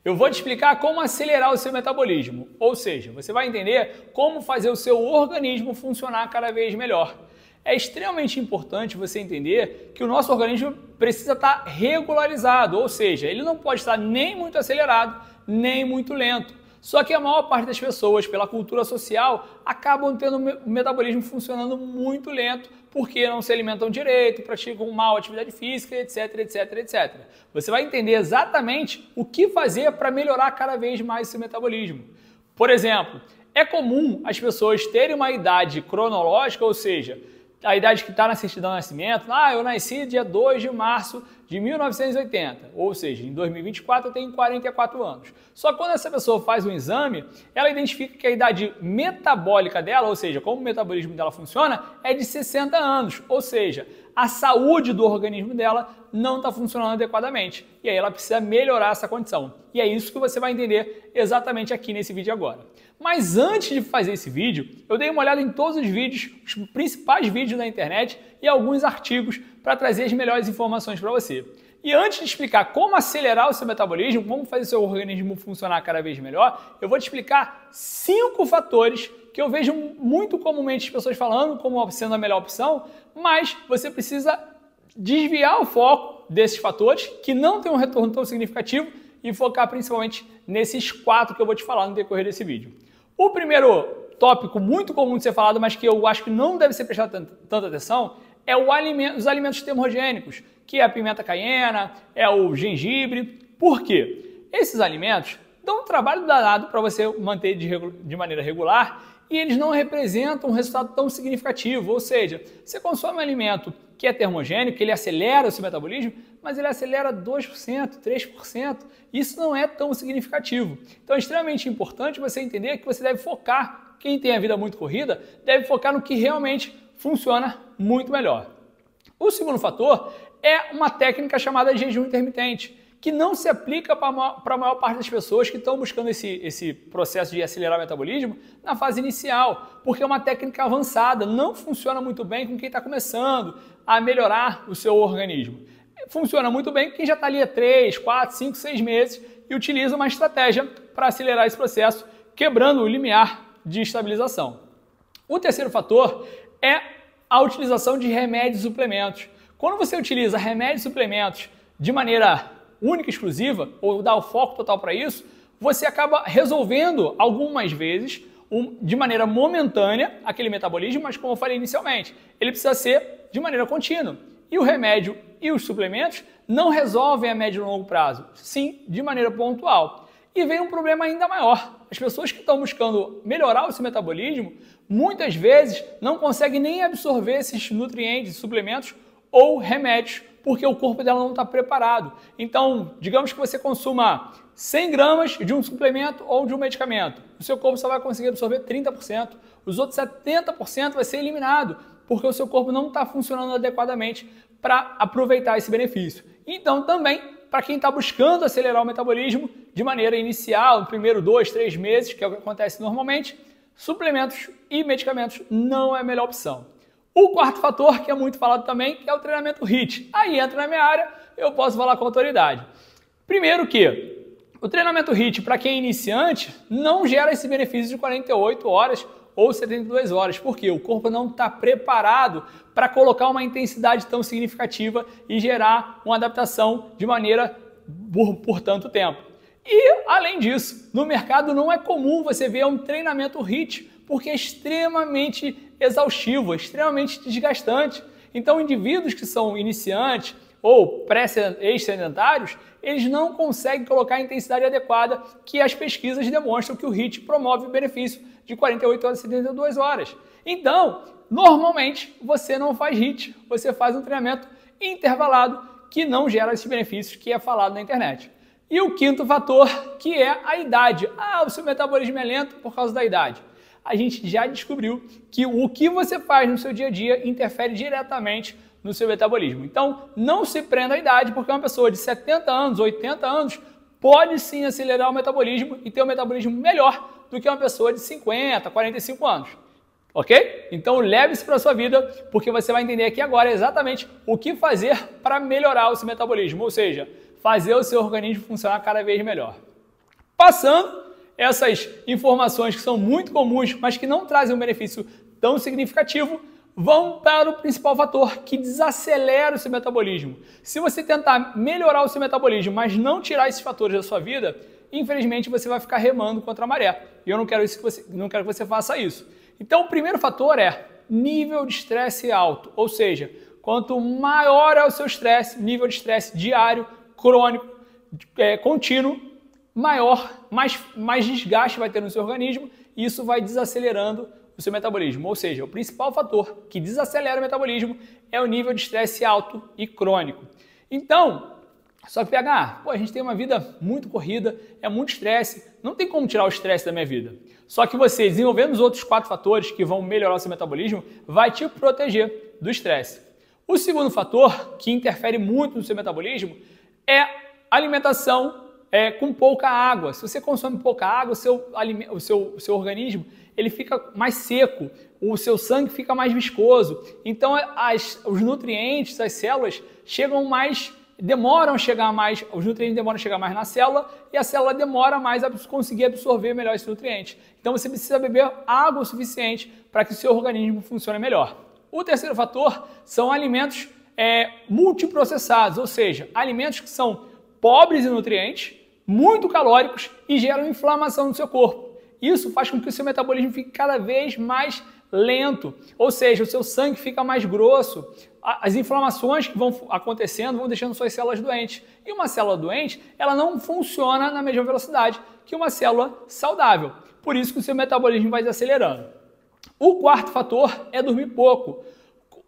Eu vou te explicar como acelerar o seu metabolismo, ou seja, você vai entender como fazer o seu organismo funcionar cada vez melhor. É extremamente importante você entender que o nosso organismo precisa estar regularizado, ou seja, ele não pode estar nem muito acelerado, nem muito lento. Só que a maior parte das pessoas, pela cultura social, acabam tendo o metabolismo funcionando muito lento porque não se alimentam direito, praticam mal atividade física, etc, etc, etc. Você vai entender exatamente o que fazer para melhorar cada vez mais esse metabolismo. Por exemplo, é comum as pessoas terem uma idade cronológica, ou seja, a idade que está na certidão de nascimento, eu nasci dia 2 de março de 1980, ou seja, em 2024 eu tenho 44 anos. Só que quando essa pessoa faz um exame, ela identifica que a idade metabólica dela, ou seja, como o metabolismo dela funciona, é de 60 anos, ou seja, a saúde do organismo dela não está funcionando adequadamente. E aí ela precisa melhorar essa condição. E é isso que você vai entender exatamente aqui nesse vídeo agora. Mas antes de fazer esse vídeo, eu dei uma olhada em todos os vídeos, os principais vídeos da internet e alguns artigos para trazer as melhores informações para você. E antes de explicar como acelerar o seu metabolismo, como fazer o seu organismo funcionar cada vez melhor, eu vou te explicar 5 fatores que eu vejo muito comumente as pessoas falando como sendo a melhor opção, mas você precisa desviar o foco desses fatores que não tem um retorno tão significativo e focar principalmente nesses 4 que eu vou te falar no decorrer desse vídeo. O primeiro tópico muito comum de ser falado, mas que eu acho que não deve ser prestado tanta atenção, é os alimentos termogênicos, que é a pimenta caiena, é o gengibre. Por quê? Esses alimentos dão um trabalho danado para você manter de maneira regular e eles não representam um resultado tão significativo, ou seja, você consome um alimento que é termogênico, ele acelera o seu metabolismo, mas ele acelera 2%, 3%, isso não é tão significativo. Então é extremamente importante você entender que você deve focar, quem tem a vida muito corrida, deve focar no que realmente funciona muito melhor. O segundo fator é uma técnica chamada jejum intermitente, que não se aplica para a maior parte das pessoas que estão buscando esse processo de acelerar o metabolismo na fase inicial, porque é uma técnica avançada, não funciona muito bem com quem está começando a melhorar o seu organismo. Funciona muito bem com quem já está ali há 3, 4, 5, 6 meses e utiliza uma estratégia para acelerar esse processo, quebrando o limiar de estabilização. O terceiro fator é a utilização de remédios e suplementos. Quando você utiliza remédios e suplementos de maneira única e exclusiva, ou dá o foco total para isso, você acaba resolvendo algumas vezes, de maneira momentânea, aquele metabolismo, mas como eu falei inicialmente, ele precisa ser de maneira contínua. E o remédio e os suplementos não resolvem a médio e longo prazo, sim de maneira pontual. E vem um problema ainda maior. As pessoas que estão buscando melhorar o seu metabolismo, muitas vezes não conseguem nem absorver esses nutrientes, suplementos ou remédios, porque o corpo dela não está preparado. Então, digamos que você consuma 100 gramas de um suplemento ou de um medicamento. O seu corpo só vai conseguir absorver 30%. Os outros 70% vai ser eliminado, porque o seu corpo não está funcionando adequadamente para aproveitar esse benefício. Então, também, para quem está buscando acelerar o metabolismo de maneira inicial, no primeiro 2, 3 meses, que é o que acontece normalmente, suplementos e medicamentos não é a melhor opção. O quarto fator, que é muito falado também, que é o treinamento HIIT. Aí entra na minha área, eu posso falar com autoridade. Primeiro que o treinamento HIIT, para quem é iniciante, não gera esse benefício de 48 horas ou 72 horas, porque o corpo não está preparado para colocar uma intensidade tão significativa e gerar uma adaptação de maneira por tanto tempo. E, além disso, no mercado não é comum você ver um treinamento HIIT, porque é extremamente exaustivo, é extremamente desgastante. Então, indivíduos que são iniciantes ou ex-sedentários, eles não conseguem colocar a intensidade adequada que as pesquisas demonstram que o HIIT promove o benefício de 48 horas e 72 horas. Então, normalmente, você não faz HIIT, você faz um treinamento intervalado que não gera esses benefícios que é falado na internet. E o quinto fator, que é a idade. O seu metabolismo é lento por causa da idade. A gente já descobriu que o que você faz no seu dia a dia interfere diretamente no seu metabolismo. Então, não se prenda à idade, porque uma pessoa de 70 anos, 80 anos, pode sim acelerar o metabolismo e ter um metabolismo melhor do que uma pessoa de 50, 45 anos. Ok? Então, leve isso para a sua vida, porque você vai entender aqui agora exatamente o que fazer para melhorar o seu metabolismo, ou seja, fazer o seu organismo funcionar cada vez melhor. Passando essas informações que são muito comuns, mas que não trazem um benefício tão significativo, vão para o principal fator que desacelera o seu metabolismo. Se você tentar melhorar o seu metabolismo, mas não tirar esses fatores da sua vida, infelizmente você vai ficar remando contra a maré. E eu não quero que você faça isso. Então o primeiro fator é nível de estresse alto, ou seja, quanto maior é o seu estresse, nível de estresse diário, crônico, contínuo, mais desgaste vai ter no seu organismo e isso vai desacelerando o seu metabolismo. Ou seja, o principal fator que desacelera o metabolismo é o nível de estresse alto e crônico. Então, só que PH, a gente tem uma vida muito corrida, é muito estresse, não tem como tirar o estresse da minha vida. Só que você, desenvolvendo os outros 4 fatores que vão melhorar o seu metabolismo, vai te proteger do estresse. O segundo fator que interfere muito no seu metabolismo é alimentação com pouca água. Se você consome pouca água, o seu organismo ele fica mais seco, o seu sangue fica mais viscoso. Então os nutrientes, as células demoram a chegar mais, os nutrientes demoram a chegar mais na célula e a célula demora mais a conseguir absorver melhor esses nutrientes. Então você precisa beber água o suficiente para que o seu organismo funcione melhor. O terceiro fator são alimentos multiprocessados, ou seja, alimentos que são pobres em nutrientes, muito calóricos e geram inflamação no seu corpo. Isso faz com que o seu metabolismo fique cada vez mais lento, ou seja, o seu sangue fica mais grosso, as inflamações que vão acontecendo vão deixando suas células doentes. E uma célula doente, ela não funciona na mesma velocidade que uma célula saudável. Por isso que o seu metabolismo vai desacelerando. O quarto fator é dormir pouco.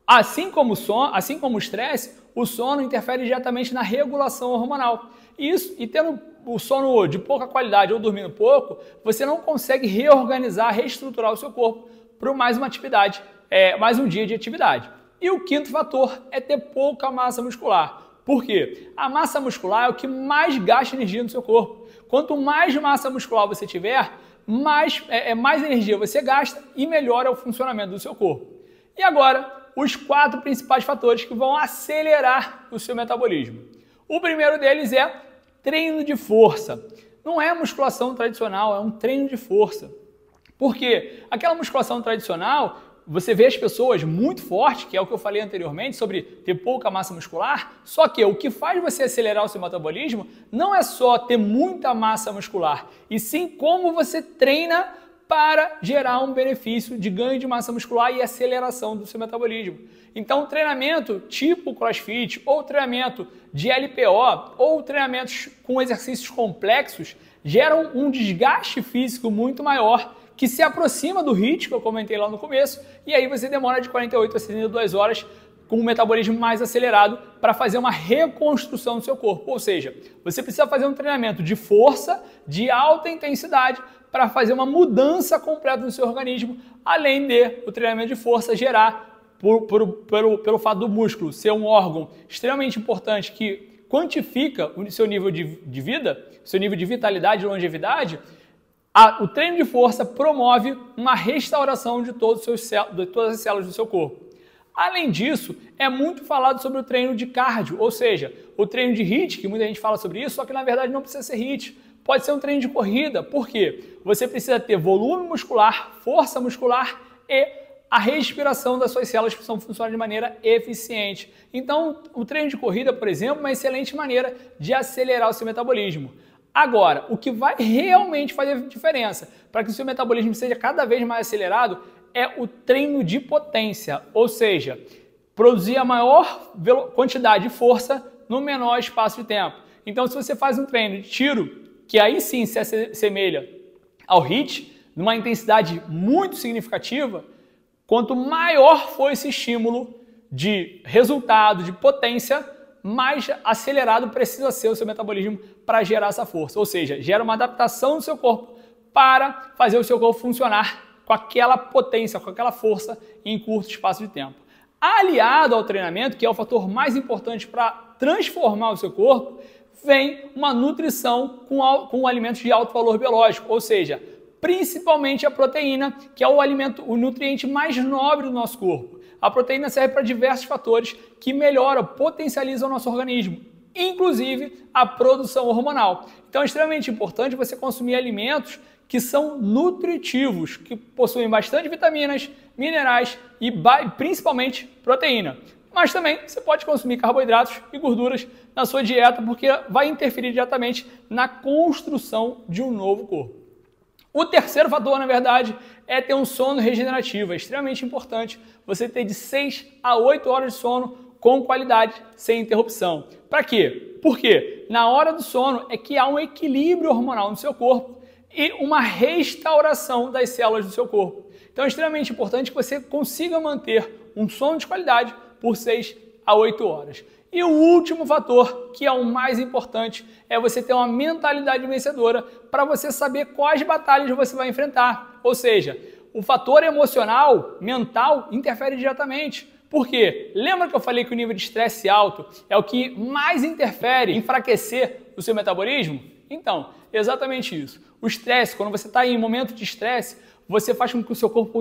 Assim como o estresse, o sono interfere diretamente na regulação hormonal. E tendo o sono de pouca qualidade ou dormindo pouco, você não consegue reorganizar, reestruturar o seu corpo para mais uma atividade, mais um dia de atividade. E o quinto fator é ter pouca massa muscular. Por quê? A massa muscular é o que mais gasta energia no seu corpo. Quanto mais massa muscular você tiver, mais energia você gasta e melhora o funcionamento do seu corpo. E agora, os 4 principais fatores que vão acelerar o seu metabolismo. O primeiro deles é treino de força. Não é musculação tradicional, é um treino de força. Por quê? Aquela musculação tradicional, você vê as pessoas muito fortes, que é o que eu falei anteriormente, sobre ter pouca massa muscular, só que o que faz você acelerar o seu metabolismo não é só ter muita massa muscular, e sim como você treina para gerar um benefício de ganho de massa muscular e aceleração do seu metabolismo. Então, treinamento tipo CrossFit, ou treinamento de LPO, ou treinamentos com exercícios complexos, geram um desgaste físico muito maior, que se aproxima do HIIT, que eu comentei lá no começo, e aí você demora de 48 a 72 horas com um metabolismo mais acelerado para fazer uma reconstrução do seu corpo. Ou seja, você precisa fazer um treinamento de força, de alta intensidade, para fazer uma mudança completa no seu organismo, além de o treinamento de força gerar, pelo fato do músculo ser um órgão extremamente importante que quantifica o seu nível de vida, seu nível de vitalidade e longevidade, o treino de força promove uma restauração de todas as células do seu corpo. Além disso, é muito falado sobre o treino de cardio, ou seja, o treino de HIIT, que muita gente fala sobre isso, só que na verdade não precisa ser HIIT. Pode ser um treino de corrida, por quê? Você precisa ter volume muscular, força muscular e a respiração das suas células precisam funcionar de maneira eficiente. Então, o treino de corrida, por exemplo, é uma excelente maneira de acelerar o seu metabolismo. Agora, o que vai realmente fazer diferença para que o seu metabolismo seja cada vez mais acelerado é o treino de potência, ou seja, produzir a maior quantidade de força no menor espaço de tempo. Então, se você faz um treino de tiro, que aí sim se assemelha ao HIIT, numa intensidade muito significativa, quanto maior for esse estímulo de resultado, de potência, mais acelerado precisa ser o seu metabolismo para gerar essa força. Ou seja, gera uma adaptação no seu corpo para fazer o seu corpo funcionar com aquela potência, com aquela força em curto espaço de tempo. Aliado ao treinamento, que é o fator mais importante para transformar o seu corpo, vem uma nutrição com alimentos de alto valor biológico, ou seja, principalmente a proteína, que é o nutriente mais nobre do nosso corpo. A proteína serve para diversos fatores que melhoram, potencializam o nosso organismo. inclusive a produção hormonal. Então é extremamente importante você consumir alimentos que são nutritivos, que possuem bastante vitaminas, minerais e principalmente proteína. Mas também você pode consumir carboidratos e gorduras na sua dieta, porque vai interferir diretamente na construção de um novo corpo. O terceiro fator, na verdade, é ter um sono regenerativo. É extremamente importante você ter de 6 a 8 horas de sono com qualidade, sem interrupção. Para quê? Porque na hora do sono é que há um equilíbrio hormonal no seu corpo e uma restauração das células do seu corpo. Então é extremamente importante que você consiga manter um sono de qualidade por 6 a 8 horas. E o último fator, que é o mais importante, é você ter uma mentalidade vencedora para você saber quais batalhas você vai enfrentar. Ou seja, o fator emocional, mental, interfere diretamente. Por quê? Lembra que eu falei que o nível de estresse alto é o que mais interfere em enfraquecer o seu metabolismo? Então, exatamente isso. O estresse, quando você está em momento de estresse, você faz com que o seu corpo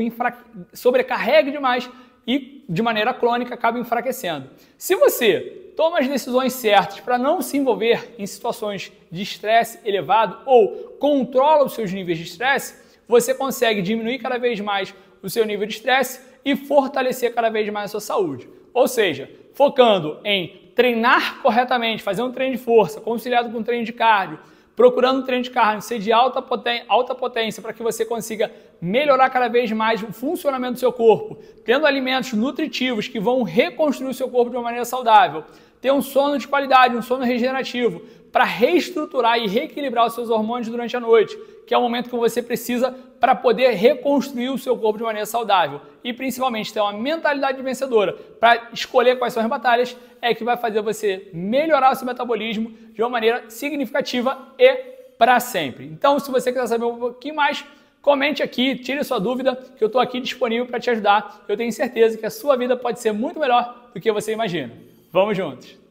sobrecarregue demais e, de maneira crônica, acaba enfraquecendo. Se você toma as decisões certas para não se envolver em situações de estresse elevado ou controla os seus níveis de estresse, você consegue diminuir cada vez mais o seu nível de estresse e fortalecer cada vez mais a sua saúde. Ou seja, focando em treinar corretamente, fazer um treino de força, conciliado com um treino de cardio, procurando um treino de cardio ser de alta potência para que você consiga melhorar cada vez mais o funcionamento do seu corpo, tendo alimentos nutritivos que vão reconstruir o seu corpo de uma maneira saudável, ter um sono de qualidade, um sono regenerativo, para reestruturar e reequilibrar os seus hormônios durante a noite, que é o momento que você precisa para poder reconstruir o seu corpo de maneira saudável e principalmente ter uma mentalidade vencedora para escolher quais são as batalhas, é que vai fazer você melhorar o seu metabolismo de uma maneira significativa e para sempre. Então, se você quiser saber um pouquinho mais, comente aqui, tire sua dúvida, que eu estou aqui disponível para te ajudar. Eu tenho certeza que a sua vida pode ser muito melhor do que você imagina. Vamos juntos!